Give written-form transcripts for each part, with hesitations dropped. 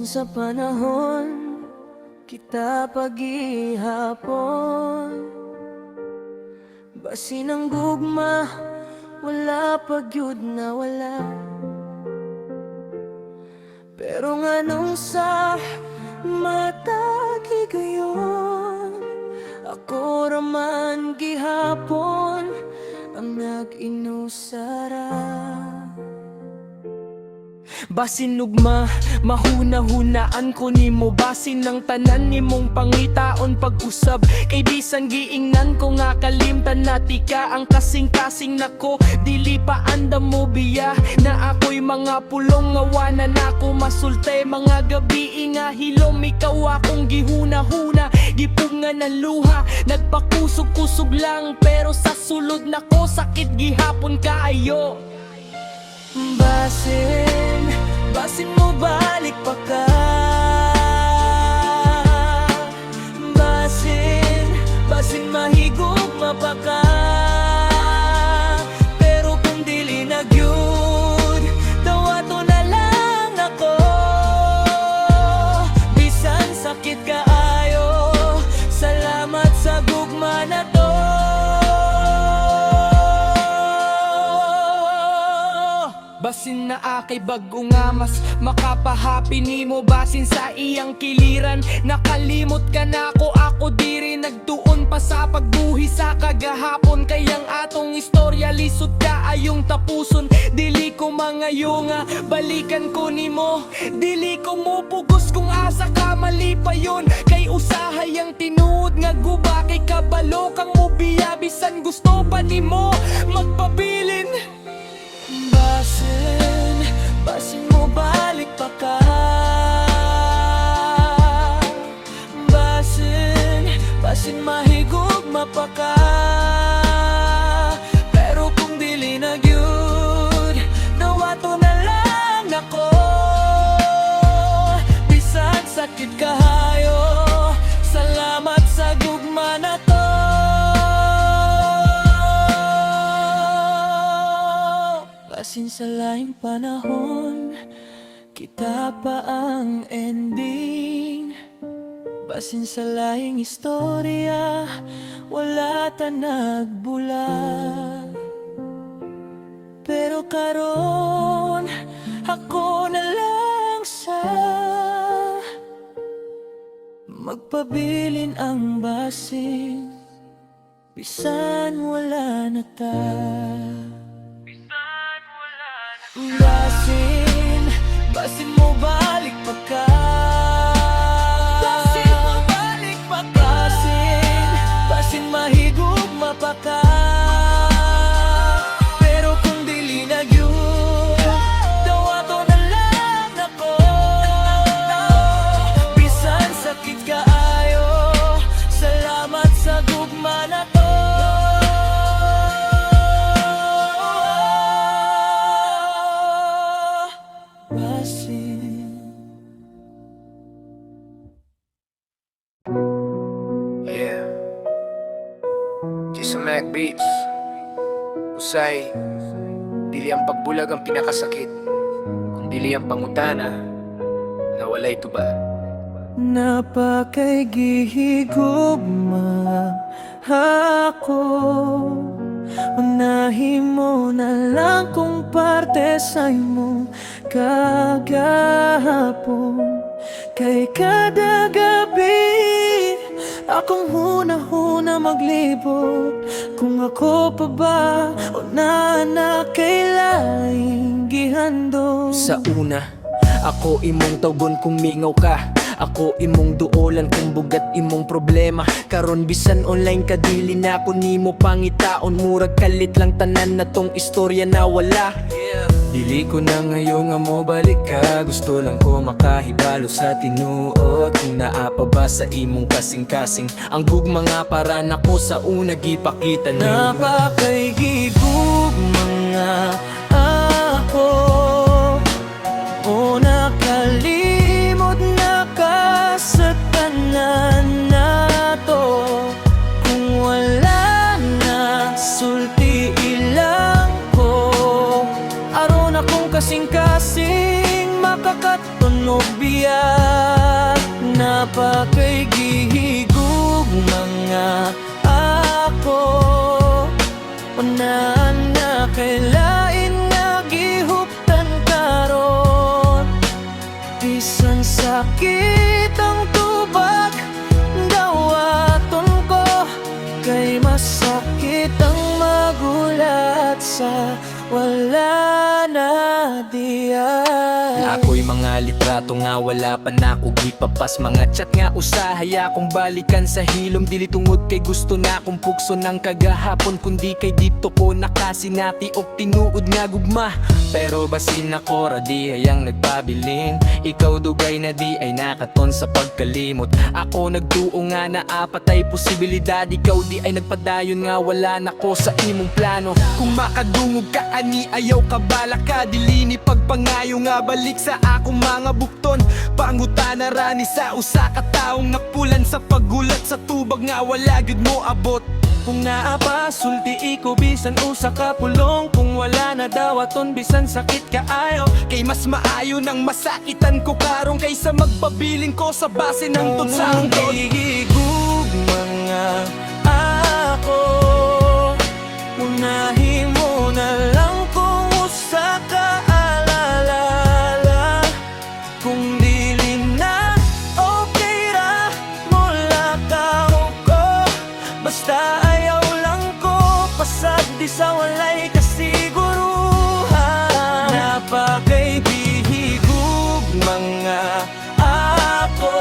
sa panahon kita paghihapon. Basin ang gugma, wala pagyud na wala. Pero nga nung sa matagi gayon, ako raman gihapon ang nag-inusara. Basin ugma, mahuna-hunaan ko nimo. Basin ng tanan nimong pangitaon pag-usab. Kay bisan giingnan ko nga kalimtan na tika ang kasing-kasing nako. Dili pa andam mo biya na ako'y mga pulong ngawanan ako masulte. Mga gabi nga hilom ikaw akong gihuna-huna. Gipungan ng luha, nagpakusog-kusog lang. Pero sa sulod nako sakit gihapon kaayo. Basin mo balik pa ka. Basin mahigugma pa ka. Pero kung dili na gyud, dawato na lang ako. Bisan sakit kaayo, salamat sa gugma na to. Basin na akay bago nga mas makapahapi nimo. Basin sa iyang kiliran, nakalimot ka na ako diri nagtuon pa sa pagbuhi sa kagahapon. Kayang atong istorya lisod ka ayong tapuson. Dili ko mangayo nga balikan ko nimo. Dili ko mo pugos kung asa ka mali pa yun. Kay usahay ang tinuod nga guba. Kay kabalo kang mubiya bisan gusto pa nimo magpabilin. Basin mo balik pa ka. Basin mahigugma pa ka. Pero kung dili na gyud, nawato na lang ako. Bisan sakit kahayo, salamat sa gugma na to. Basin sa laing panahon, kita pa ang ending. Basin sa laing istorya, wala ta nagbulag. Pero karon, ako na lang sa magpabilin ang basin. Bisan wala na ta. Basin mo balik pa ka. Basin mahigugma pa ka. Pero kung dili na gyud, dawato na lang ako. Bisan sakit kaayo, salamat sa gugma na to. Yeah, Jason Mac Beats. Usay, dili ang pagbulag ang pinakasakit, kung dili ang pangutana na walay tuba. Napakay gihigugma ako. Unahin mo na lang kung parte sa imong kagahapon. Kay kada gabi akong huna-huna maglibot. Kung ako pa ba o na kay laing gihando. Sa una, ako imong tawgon kung mingaw ka. Ako imong duolan kung bugat imong problema. Karon bisan online ka dili na ko nimo pangitaon. Murag kalit lang tanan na tong istorya na wala. Dili ko na ngayon nga mo balik ka. Gusto lang ko makahibalo sa tinuod. Kung naa pa ba sa imong kasing-kasing ang gugma nga para nako sa una gipakita niyo. Napakay gigugma nga ako. O nakalimot na ka sa tanan na to. Kung wala na sulti ilang ko. Aron akong kasing-kasing makakatunog diya napakaigihigug mga ako unahan na kailain nga gihuptan karon bisan sakit ang tubag dawaton ko kay masakit ang magulat sa wala na diya. Ako'y mga litrato nga wala pa na ko gipapas. Mga chat nga usahay akong balikan sa hilom. Dili tungod kay gusto na akong pukso ng kagahapon, kundi kay dito ko nakasinati o tinuod nga gugma. Pero basin ako radi hayang nagpabilin. Ikaw dugay na di ay nakaton sa pagkalimot. Ako nagduo nga na apat ay posibilidad. Ikaw di ay nagpadayon nga wala na ko sa imong plano. Kung makadungog ka ani ayaw ka bala ka. Dili ni pagpangayo nga balik sa akong mga bukton. Pangutana rani sa usa ka taong napulan sa pagulat sa tubag nga wala gud mo abot. Kung naapa sulti iko bisan usa ka pulong. Kung wala na dawaton bisan sakit ka ayo. Kay mas maayo nang masakitan ko karong kaysa magpabiling ko sa base ng tunsang tot. Igigug mga ako unahin mo na lang kung usa ka alala. Kung dili na okay ra mula ka ko. Basta ayaw lang ko pasag di sa walay kasiguruhan. Napakaibihigug mga ako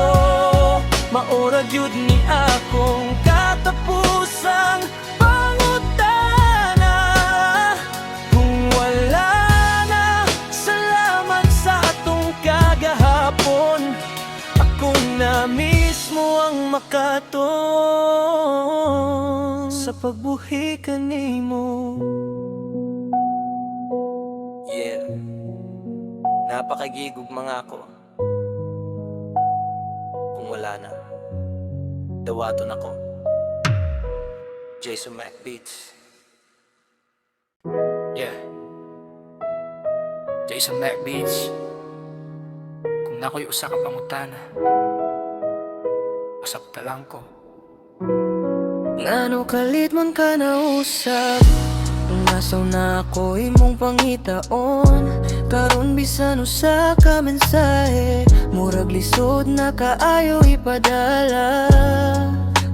maurag yun ni akong katapusang pangutana. Kung wala na salamat sa atong kagahapon. Ako na mismo ang makaton sa pagbuhi kanimo. Yeah, napakagigug mga ako. Kung wala na dawaton ako. Jason Mac Beats. Yeah, Jason Mac Beats. Kung nako'y usa ka pangutana, pasabta lang ko. Ngano kalit man ka nausap, nasaw na ako imong pangitaon. Karon bisan usa ka mensahe, murag lisod na kaayo ipadala.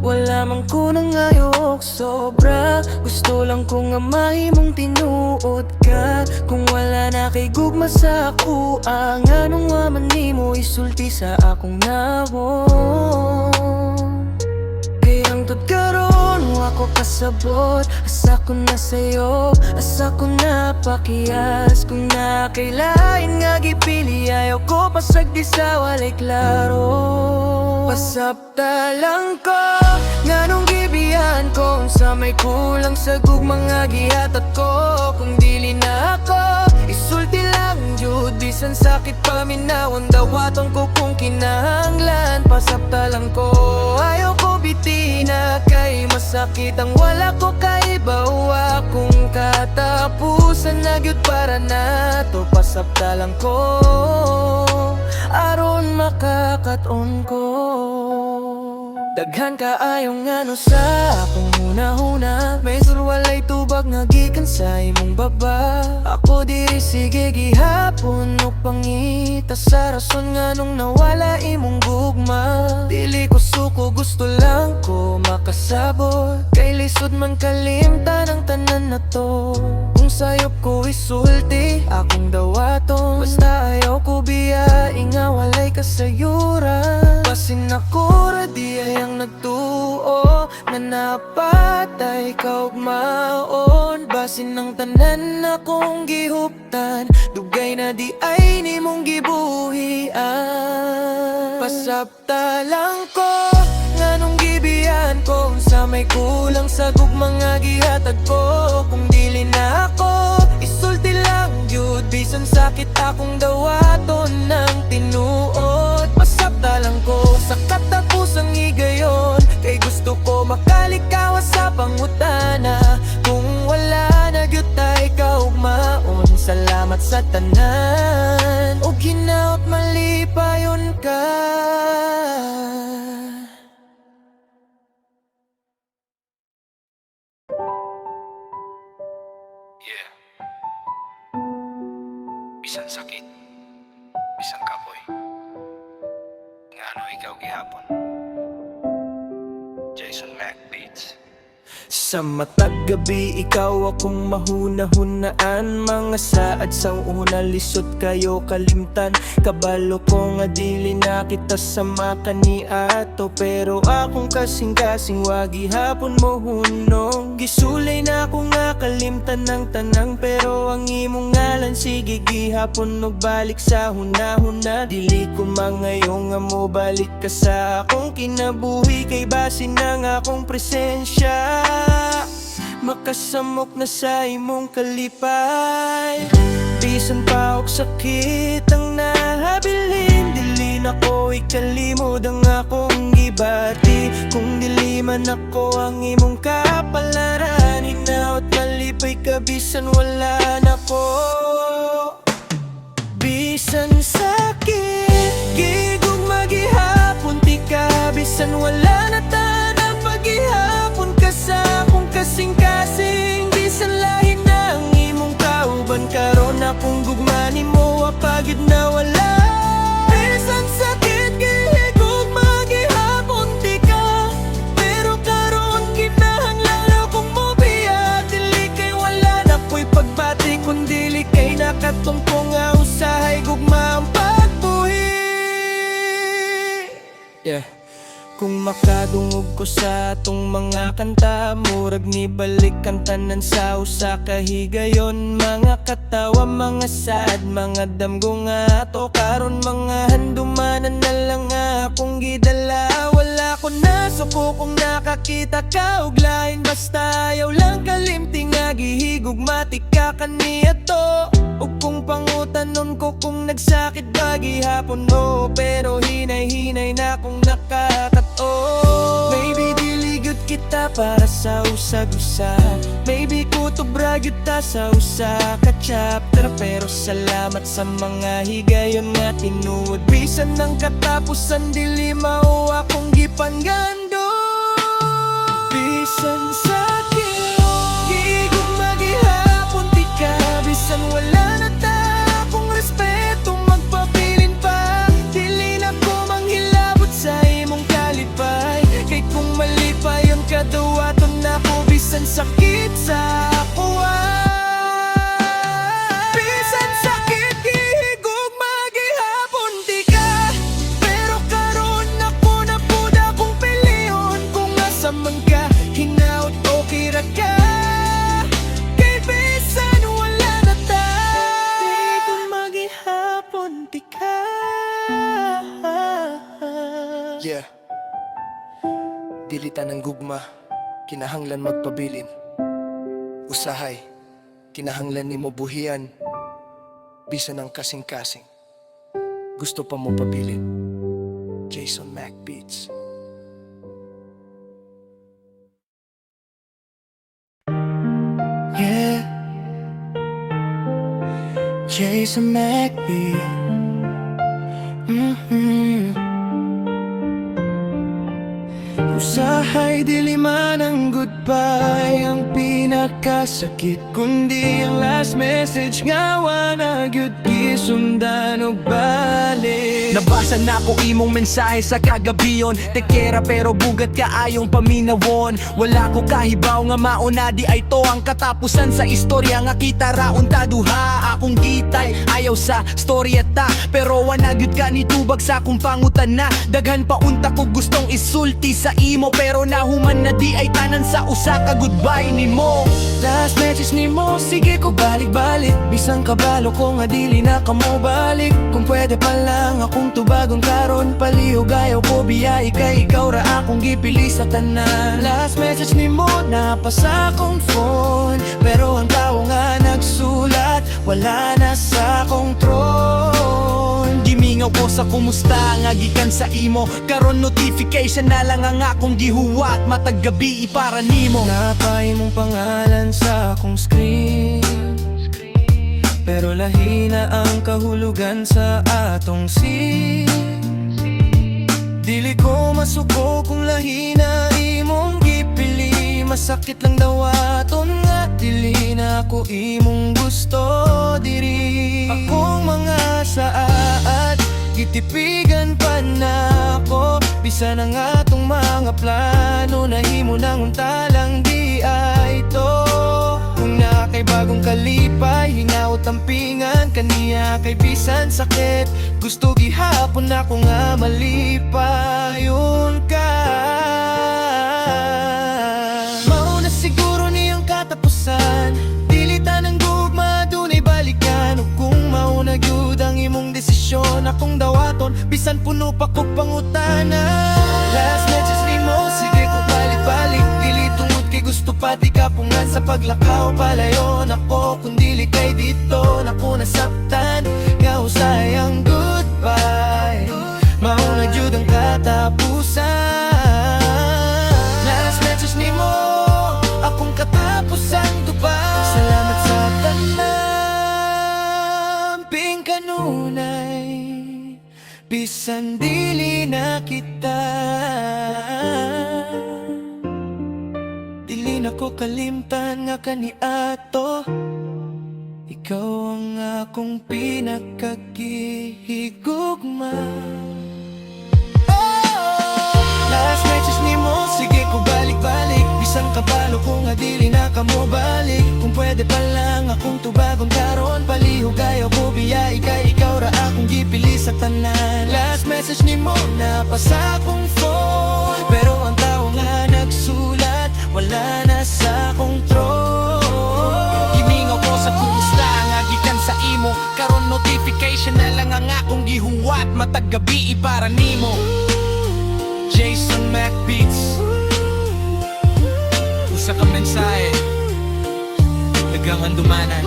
Wala man ko nang ayok sobra, gusto lang ko nga mahimong tinuod ka. Kung wala na kay gugma sa ako, ang anong waman nimo isulti sa akong nawon. Kayang tod karon ako kasabot, asa ko na sayo, asa ko na pakiyas. Kung nakailain nga gipili, ayaw ko pasag di sa walay klaro. Pasabta lang ko, nganong gibihan ko sa may kulang sa gugmang nga gihatat ko. Kung dili na ako, isulti lang jud bisan sakit paminawon. Dawaton ko kung kinahanglan, pasabta lang ko. Ayaw ko bitina kay masakit ang wala ko kaibawa. Kung katapusan na gyud para nato, pasabta lang ko aron makakaton ko. Daghan ka ayong ngano sa akong huna-huna, may surwalay tubag nga gikan sa imong baba. Ako diri sige gihapon o pangita sa rason nga nung nawala imong gugma. Dili ko suko, gusto lang ko makasabot, kay lisod man kalimtan ang tanan na to. Kung sayop ko isulti akong dawaton, basta ayaw ko biyaing nga walay kasayuran. Basin ako radi ang nagtuo na napatay kaugmaon. Basin ng tanan akong gihuptan, dugay na di ay nimong gibuhian. Pasabta lang ko, nganong gibihan ko sa may kulang sa gugmang nga gihatag ko. Kung dili na ako, isulti lang jud bisan sakit akong dawaton ng tinuod. Pasabta lang ko sa katapusang higayon, kay gusto ko makalikaw sa pangutana. Kung wala na gyud tay kaugmaon, salamat sa tanan. Og hinaut malipayon ka. Yeah. Bisan sakit, bisan kapoy. Ngano ikaw gihapon. Jason Mac Beats. Sa matag gabi, ikaw akong mahuna-hunaan. Mga saad sa una, lisod kayo kalimtan. Kabalo ko nga dili na kita sama kaniato. Pero akong kasing-kasing wagi hapon mo hunong. Gisulay na ako nga kalimtan ng tanang. Pero ang imong ngalan sige gihapon og balik sa huna-huna. Dili ko mangayo nga mo balik ka sa akong kinabuhi. Kay base ng akong presensya makasamok na sa imong kalipay. Bisan pa og sakit ang nahabilin, dili na ko ikalimod ang akong gibati. Kung dili man ako ang imong kapalaran, hinaot malipay ka bisan wala na ko. Bisan sakit, gigong magihapon ti ka. Bisan wala na tanang paghihapon ka sa akong kasing-kasing. Bisan lahi na ang imong kauban, karon akong gugma nimo apagid na wala. Bisan sakit, gihigog magihapon ti ka. Pero karon kinahanglan akong mobiya. Dili kay wala na ko'y pagbati, kung dili kay nakatungkong nga usahay gugma ang pagbuhi. Yeah. Kung makadungog ko sa atong mga kanta, murag ni balik ang tanan sa usa ka higayon. Mga katawa, mga sad, mga damgo nga ato. Karon mga handumanan na lang akong gidala. Wala ko na suko kung nakakita ka og lain. Basta ayaw lang kalimti nga gihigog matika kaniya to. O kung pangutanon ko kung nagsakit ba gihapon mo. Pero hinay-hinay na kung nakakato. Maybe diligot kita para sa usag-usag. Maybe kutubra kita sa usa ka chapter. Pero salamat sa mga higayon nga tinuod. Bisan ng katapusan dili mao akong gipanggando. Bisan sakit, gigong magihapon ti ka. Bisan wala na ta akong respeto magpabilin pa. Dili na ko manghilabot sa imong kalipay. Kay kung malipay ang kadawaton na ko. Bisan sakit sa ako bisan sakit, gihigog magihapon ti ka. Pero karon ako na pud akong pilihon. Kung asa man ka, hinaut o kira ka. Kay bisan wala na ta, gihigog magihapon ti ka. Yeah. Dilitan ng gugma, kinahanglan magpabilin. Usahay, kinahanglan nimo buhian. Bisan ang kasing-kasing, gusto pa mo pabilin. Jason Mac Beats. Yeah, Jason Mac Beats. Usahay dili man ang goodbye ang pinakasakit, kundi ang last message nga wala gyud gisundan og balik. Nabasa na ko imong mensahe sa kagabiyon. Tekera pero bugat ka ayong paminawon. Wala ko kahibaw nga mauna di ay to ang katapusan sa istorya nga kita raon ta duha. Akong gitay ayaw sa storya ta, pero wala gyud ka nitubag sa akong pangutan na. Daghan pa unta ko gustong isulti sa imo, pero nahuman na di ay tanan sa usa ka goodbye nimo. Last message nimo, sige ko balik-balik. Bisang kabalo ko nga dili na ka mo balik. Kung pwede pa lang akong tubagon karon, palihog ayaw ko biyay kay ikaw ra akong gipili sa tanan. Last message nimo napasa akong phone, pero ang tao nga nagsulat wala na sa akong tron. Gimingaw ko sa kumusta nga gikan sa imo, karon notification na lang ang akong gihuwat. Matag gabi para nimo, napay mong pangalan sa akong screen, pero lahi na ang kahulugan sa atong scene. sugo kung lahi na imong gipili. Masakit lang daw aton nga dili na ako imong gusto diri. Akong mga saat gitipigan pa na ako. Bisan ang atong mga plano nahimo nang untalang di ay to. Kung na kay bagong kalipay, hingaw tampingan kaniya kay bisan sakit. Gusto gihapon ako nga malipayon ka. Mauna siguro niyang katapusan, dilitan ng gugma, dunay balikan. Ug kung mauna gyud ang imong desisyon, akong dawaton, bisan puno pa kog pangutana. Last message nimo, sige ko balik-balik, dili tungod kay gusto pati kapungan sa paglakaw. Palayon ako kung dili kay dito na ko nasaktan, nga usay ang goodbye. Mauna gyud ang katapusan. Last message nimo, akong katapusan Dubai. Salamat sa tanan kanunay, bisan dili na kita. Dili na ko kalimtan nga kaniadto. Ikaw ang akong pinakagihigugma. Last message nimo, sige ko balik-balik, bisan kabalo ko nga dili na ka mo balik. Kung pwede pa lang akong tubagon karon, palihugayaw ko biyay kay ikaw ra akong gipili sa tanan. Last message nimo, napasa akong phone, pero ang tao nga nagsulat, wala na sa control. Gimingaw ko sa kumusta nga gikan sa imo, karon notification na lang ang akong gihuwat, matag gabi para nimo. Jason Mac Beats. Usa ka mensahe, daghang handumanan.